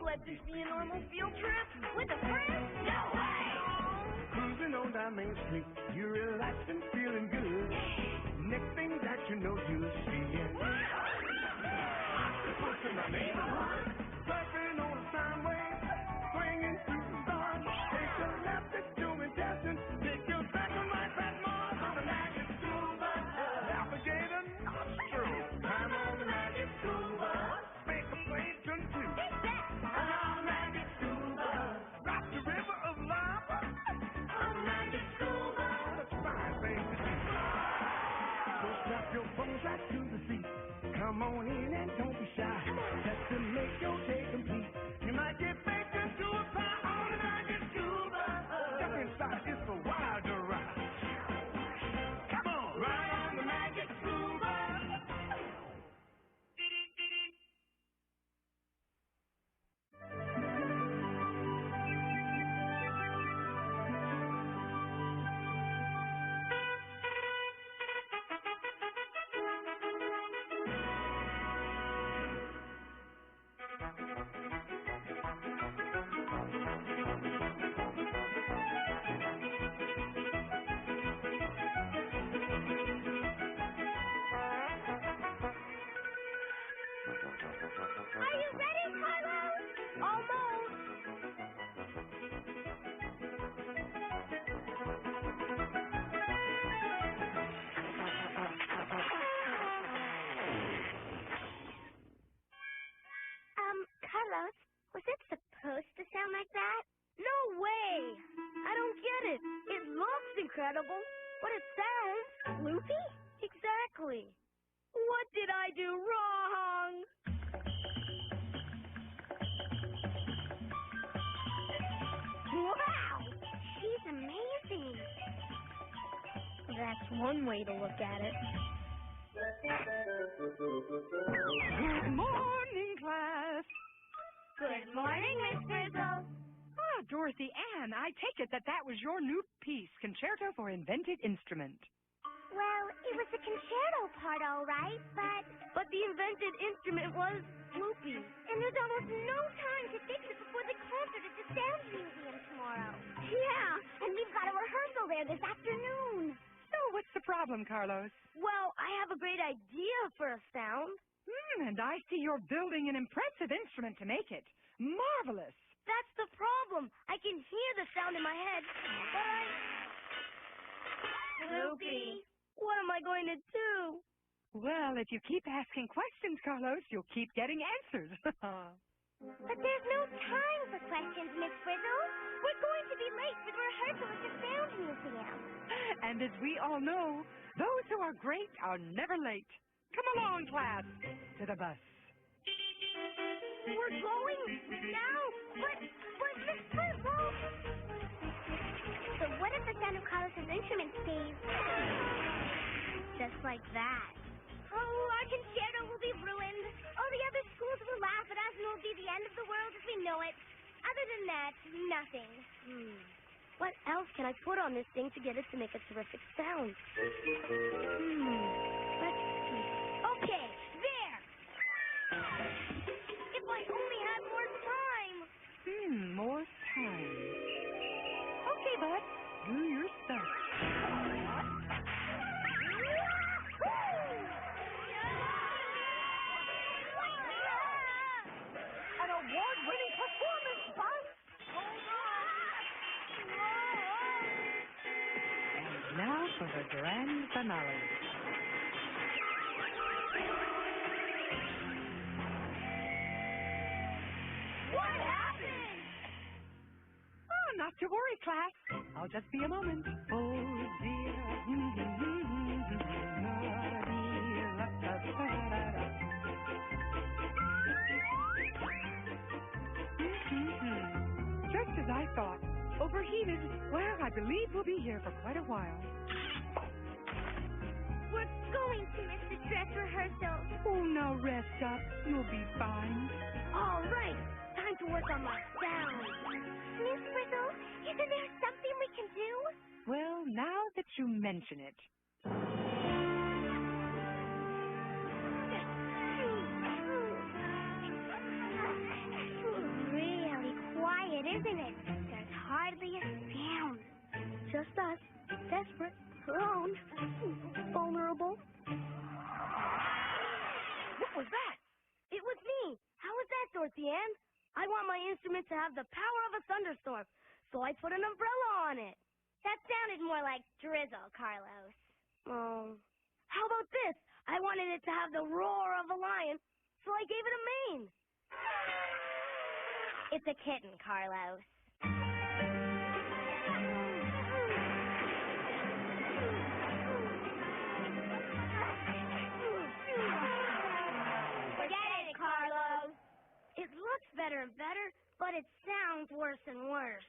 let this be a normal field trip? With a friend? No way! Cruising on down Main Street, you're relaxing, feeling good. Next thing that you know, you're seeing octopus in the neighborhood, surfing on the Steinway, swinging through the stars. Take a left at doing dancing, take your second right back Mars on the magic school bus. Alligator nostril, climb on the magic school bus. Make a plane turn to around magic school bus. Rock the river of lava on magic school bus. That's a fine thing to do. So strap your bones right to the seat. Come on in and don't be shy. Just to make your day complete. You might get baked into a pie on the magic school bus. Step inside, it's a wilder ride. Come on, ride on the magic school bus. Are you ready, Carlos? Almost. Carlos, was it supposed to sound like that? No way! I don't get it. It looks incredible, but it sounds loopy? Exactly. What did I do wrong? Wow! She's amazing. That's one way to look at it. Good morning, class. Good morning, Miss Frizzle. Ah, Dorothy Ann, I take it that was your new piece, Concerto for Invented Instrument. Well, it was the concerto part, all right, but the invented instrument was loopy. And there's almost no time to fix it before the concert at the Sound Museum tomorrow. Yeah, and we've got a rehearsal there this afternoon. So what's the problem, Carlos? Well, I have a great idea for a sound. And I see you're building an impressive instrument to make it. Marvelous. That's the problem. I can hear the sound in my head, but loopy. What am I going to do? Well, if you keep asking questions, Carlos, you'll keep getting answers. But there's no time for questions, Miss Frizzle. We're going to be late for the rehearsal at the Sound Museum. And as we all know, those who are great are never late. Come along, class, to the bus. We're going now? But Miss Frizzle... So what if the sound of Carlos's instrument stays just like that? Oh, our concerto will be ruined. All the other schools will laugh at us and it will be the end of the world as we know it. Other than that, nothing. What else can I put on this thing to get it to make a terrific sound? Let's see. Okay, there! If I only had more time! More time. Okay, bud, do your stuff. An award-winning performance, Buzz! And now for the grand finale. What happened? Oh, not to worry, class. I'll just be a moment. Oh, dear. Just as I thought. Overheated. Well, I believe we'll be here for quite a while. We're going to miss the dress rehearsal. Oh, now rest up. You'll be fine. All right. Time to work on my sound. Miss Frizzle, isn't there something we can do? Well, now that you mention it. isn't it? There's hardly a sound. Just us, desperate, alone, vulnerable. What was that? It was me. How was that, Dorothy Ann? I want my instrument to have the power of a thunderstorm, so I put an umbrella on it. That sounded more like drizzle, Carlos. Oh. How about this? I wanted it to have the roar of a lion, so I gave it a mane. It's a kitten, Carlos. Forget it, Carlos. It looks better and better, but it sounds worse and worse.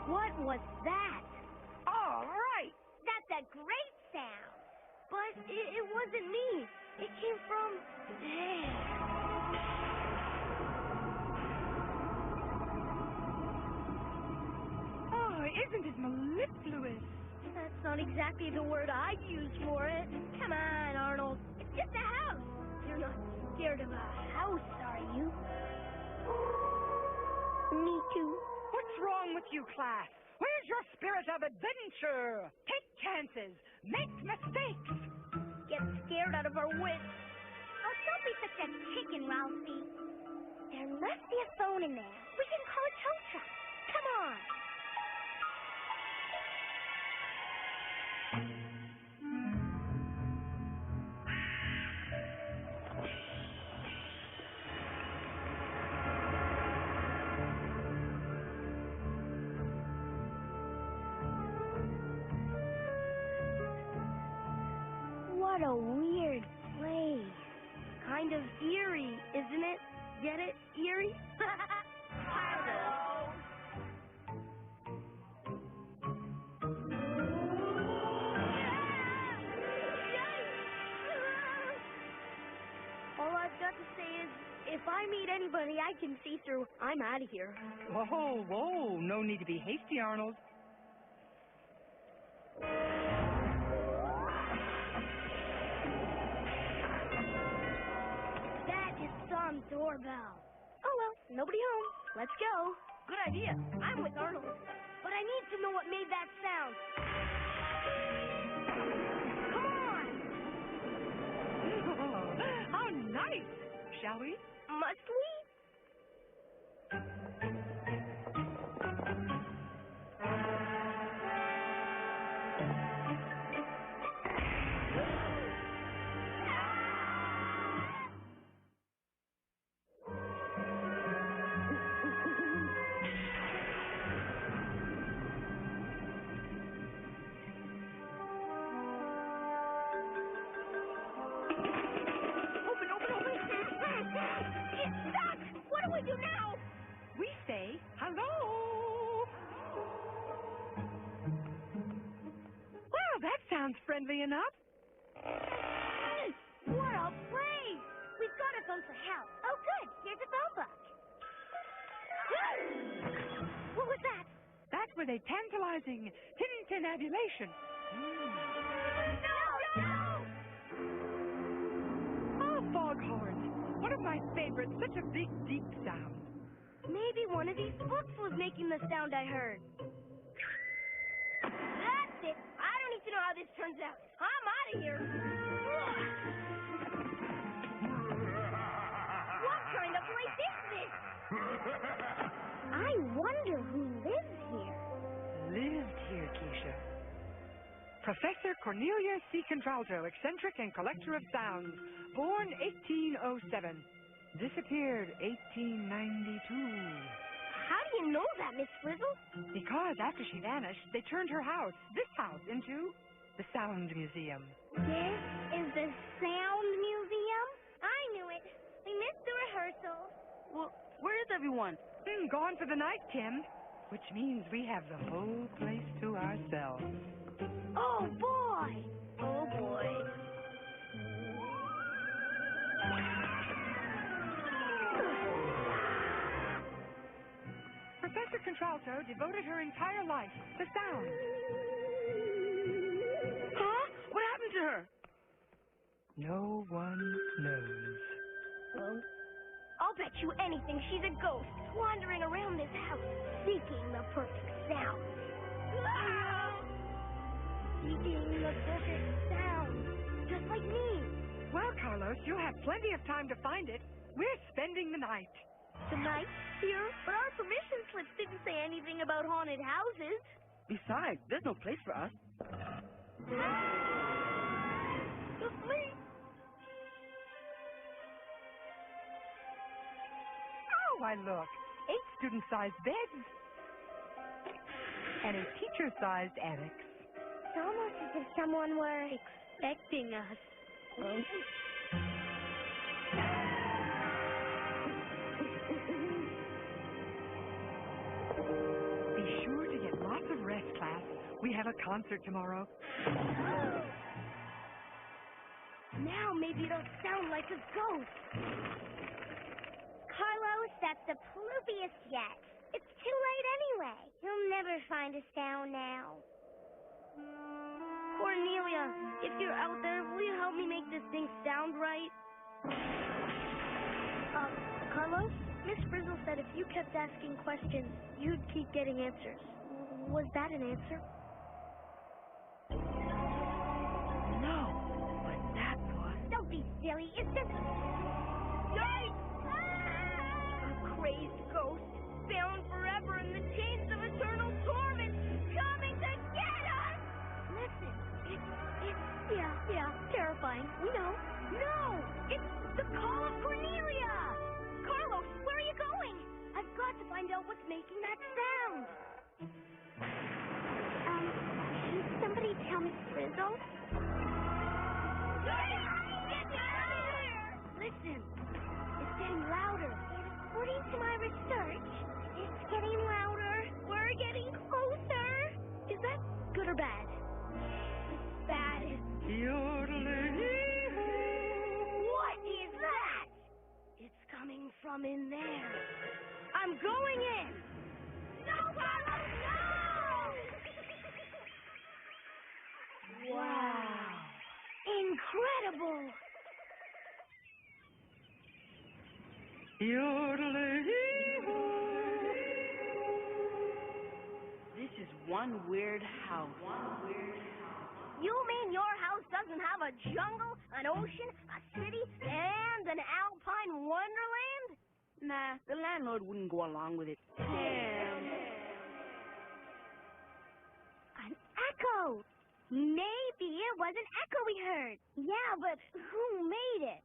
What was that? All right. That's a great sound. But it wasn't me. It came from there. Oh, isn't it mellifluous? That's not exactly the word I'd use for it. Come on, Arnold. It's just a house. You're not scared of a house, are you? Me too. What's wrong with you, class? Where's your spirit of adventure? Take chances. Make mistakes. Get scared out of our wits. Oh, don't be such a chicken, Ralphie. There must be a phone in there. We can call a tow truck. Come on. What a weird place. Kind of eerie, isn't it? Get it? Eerie? Hello. All I've got to say is, if I meet anybody I can see through, I'm out of here. Whoa, whoa. No need to be hasty, Arnold. That is some doorbell. Oh well, nobody home. Let's go. Good idea. I'm with Arnold. But I need to know what made that sound. Come on! How nice. Shall we? Must we? Open, open, open! It's stuck! What do we do now? We say hello. Well, that sounds friendly enough. What a place! We've got to phone for help. Oh, good. Here's a phone book. What was that? That's with a tantalizing tintinabulation. No! Oh, foghorns. One of my favorites. Such a big, deep sound. Maybe one of these books was making the sound I heard. That's it. I don't need to know how this turns out. I'm out of here. What kind of place is this? I wonder who lives here. Lived here, Keisha. Professor Cornelia C. Contralto, eccentric and collector of sounds. Born 1807. Disappeared 1892. How do you know that, Miss Frizzle? Because after she vanished, they turned her house, this house, into the Sound Museum. This is the Sound Museum? I knew it. We missed the rehearsal. Well, where is everyone? Gone for the night, Tim. Which means we have the whole place to ourselves. Oh, boy. Oh, boy. Professor Contralto devoted her entire life to sound. Huh? What happened to her? No one knows. Oh. you anything she's a ghost wandering around this house, seeking the perfect sound. Seeking the perfect sound, just like me. Well, Carlos, you'll have plenty of time to find it. We're spending the night. Tonight? Here? But our permission slips didn't say anything about haunted houses. Besides, there's no place for us. To sleep. Oh, why look. 8 student-sized beds. And a teacher-sized annex. It's almost as if someone were Expecting us. Be sure to get lots of rest, class. We have a concert tomorrow. Now maybe it'll sound like a ghost. Carlos, that's the ploopiest yet. It's too late anyway. You'll never find a sound now. Cornelia, if you're out there, will you help me make this thing sound right? Carlos, Miss Frizzle said if you kept asking questions, you'd keep getting answers. Was that an answer? No, but that was... Don't be silly. It's just... Yikes! A crazed ghost, bound forever in the chains of eternal torment, coming to get us! Listen, yeah, terrifying. We know. No! It's the call of Cornelia! Carlos, where are you going? I've got to find out what's making that sound. Can somebody tell me Frizzle? Get down here! Listen, it's getting louder. According to my research, it's getting louder. We're getting closer. Is that good or bad? Bad. What is that? It's coming from in there. I'm going in. No, Carlos, no! Wow. Incredible. This is one weird house. You mean your house doesn't have a jungle, an ocean, a city, and an alpine wonderland? Nah, the landlord wouldn't go along with it. An echo. Maybe it was an echo we heard. Yeah, but who made it?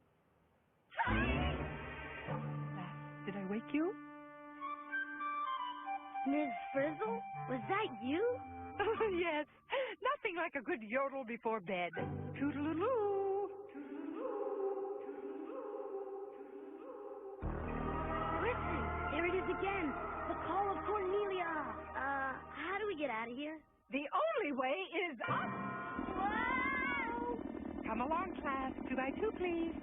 Did I wake you? Ms. Frizzle? Was that you? Oh, yes. Nothing like a good yodel before bed. Toodaloo. Listen, there it is again. The call of Cornelia. How do we get out of here? The only way is up. Whoa! Come along, class. 2 by 2, please.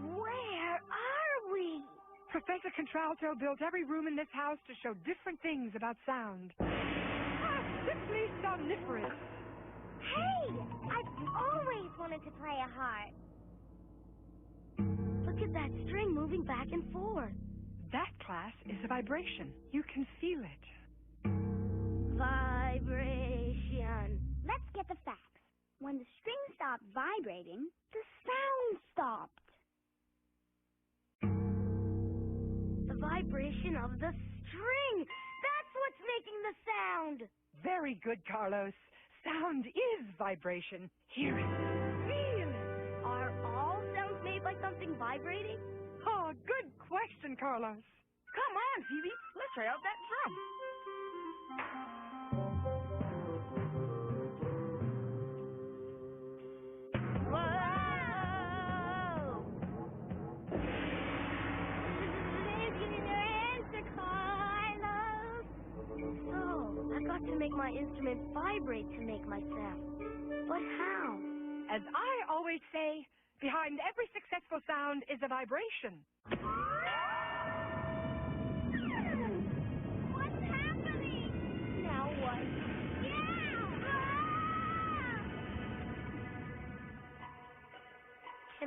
Where are we? Professor Contralto built every room in this house to show different things about sound. Simply somniferous. Hey, I've always wanted to play a harp. Look at that string moving back and forth. That, class, is a vibration. You can feel it. Vibration. Let's get the facts. When the string stopped vibrating, the sound stopped. The vibration of the string. That's what's making the sound. Very good, Carlos. Sound is vibration. Hear it. Feel it. Are all sounds made by something vibrating? Oh, good question, Carlos. Come on, Phoebe. Let's try out that drum. Whoa! Listen in your answer, Carlos. Oh, I've got to make my instrument vibrate to make my sound. But how? As I always say, behind every successful sound is a vibration.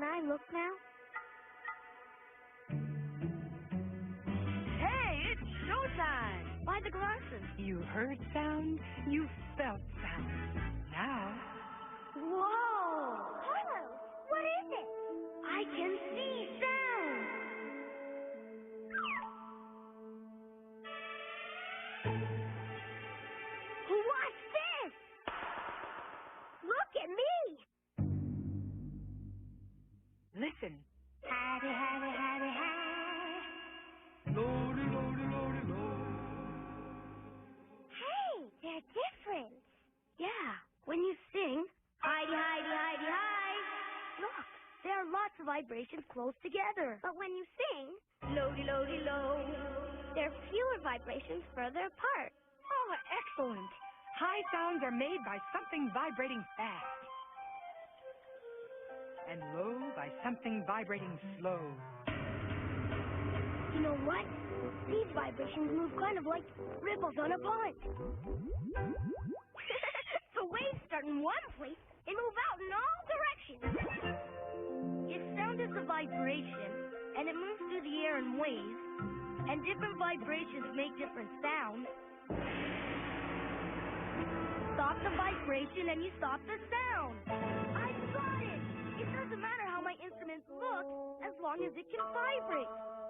Can I look now? Hey, it's showtime! By the glasses. You heard sound, you felt sound. Now, Whoa! Carlos, what is it? I can see sound. What's this? Look at me. listen. Howdy, howdy, howdy, hi. Lordy, lordy, lordy, lordy. Hey, they're different. Yeah, when you sing, hidey, hidey, hidey, hi. Look, there are lots of vibrations close together. But when you sing, lody, lody, low, there are fewer vibrations further apart. Oh, excellent. High sounds are made by something vibrating fast. And low by something vibrating slow. You know what? These vibrations move kind of like ripples on a pond. The waves start in one place and move out in all directions. If sound is a vibration, and it moves through the air in waves, and different vibrations make different sounds, stop the vibration and you stop the sound. I got it! It doesn't matter how my instruments look as long as it can vibrate.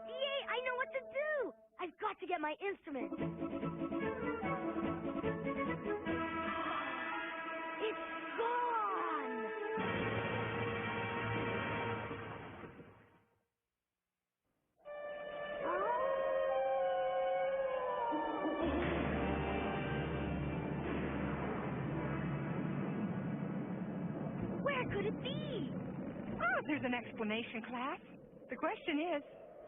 Yay, I know what to do! I've got to get my instrument. It's gone! Where could it be? Oh, there's an explanation, class. The question is,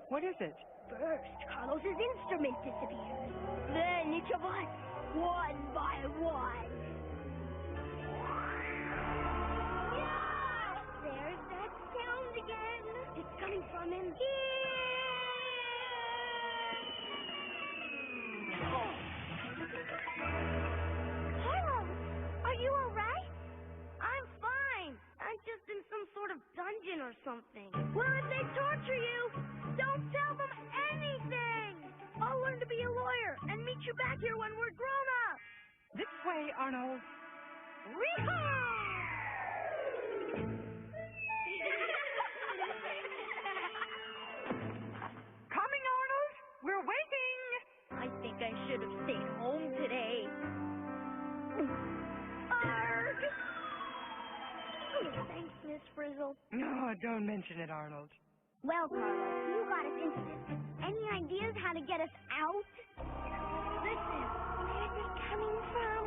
what is it? First, Carlos's instrument disappeared. Then each of us, one by one. Yeah! There's that sound again. It's coming from in here. Carlos, are you all right? I'm fine. I'm just in some sort of dungeon or something. Well, if they torture you, don't tell them anything. I'll learn to be a lawyer and meet you back here when we're grown up. This way, Arnold. Coming, Arnold. We're waiting. I think I should have stayed home today. Arg! Thanks, Miss Frizzle. No, don't mention it, Arnold. Well, Carlos, you got us into this. Any ideas how to get us out? Listen, where's it coming from?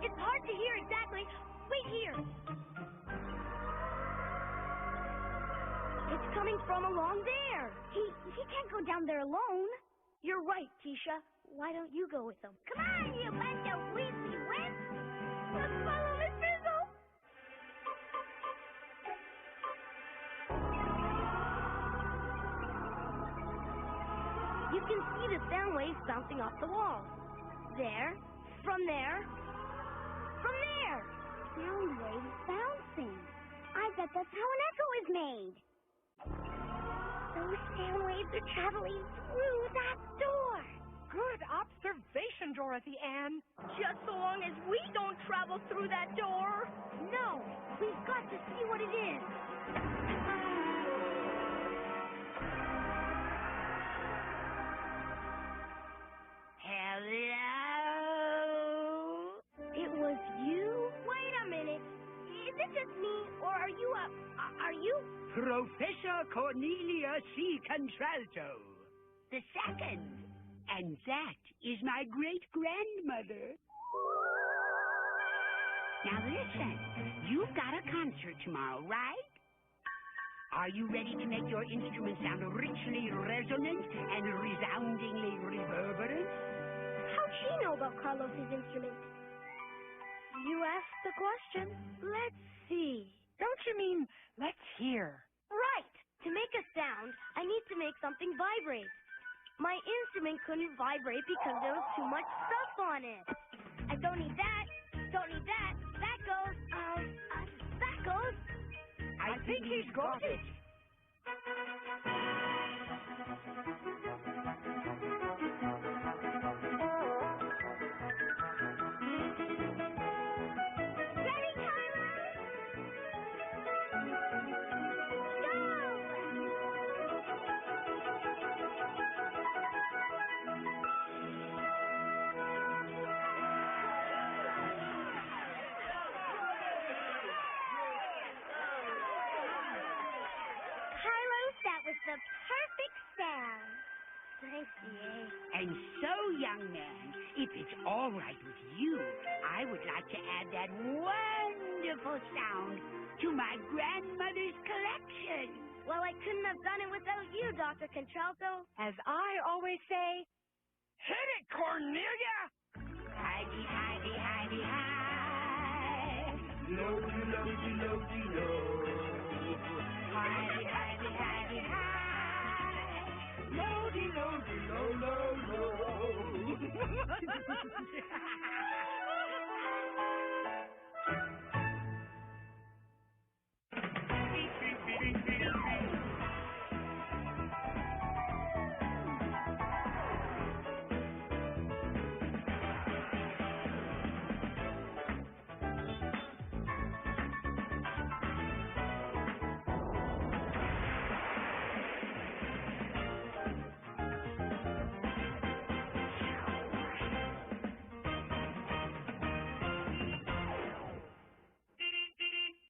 It's hard to hear exactly. Wait here. It's coming from along there. He can't go down there alone. You're right, Keisha. Why don't you go with him? Come on, you bunch of weasely wimps. Let's follow Miss Frizzle. You can see the sound waves bouncing off the walls. There, from there, from there. Sound waves bouncing. I bet that's how an echo is made. Those sound waves are traveling through that door. Good observation, Dorothy Ann. Just so long as we don't travel through that door. No, we've got to see what it is. Hello? It was you? Wait a minute. Is it just me, or are you Professor Cornelia C. Contralto, the second. And that is my great-grandmother. Now listen, you've got a concert tomorrow, right? Are you ready to make your instrument sound richly resonant and resoundingly reverberant? How'd she know about Carlos's instrument? You asked the question. Let's see. Don't you mean, let's hear? Right. To make a sound, I need to make something vibrate. My instrument couldn't vibrate because there was too much stuff on it. I don't need that. Don't need that. That goes. That goes. I think think he's got it. Ready, Tyler? Carlos, that was the perfect sound. Thanks, D.A. And so, young man, if it's all right with you, I would like to add that wonderful sound to my grandmother's collection. Well, I couldn't have done it without you, Dr. Contralto. As I always say, hit it, Cornelia! Heidi, Heidi, Heidi, hi. Lodi, lodi, lodi, lo. Heidi, Heidi, Heidi, hi. Lodi, lodi, lo, lo, lo.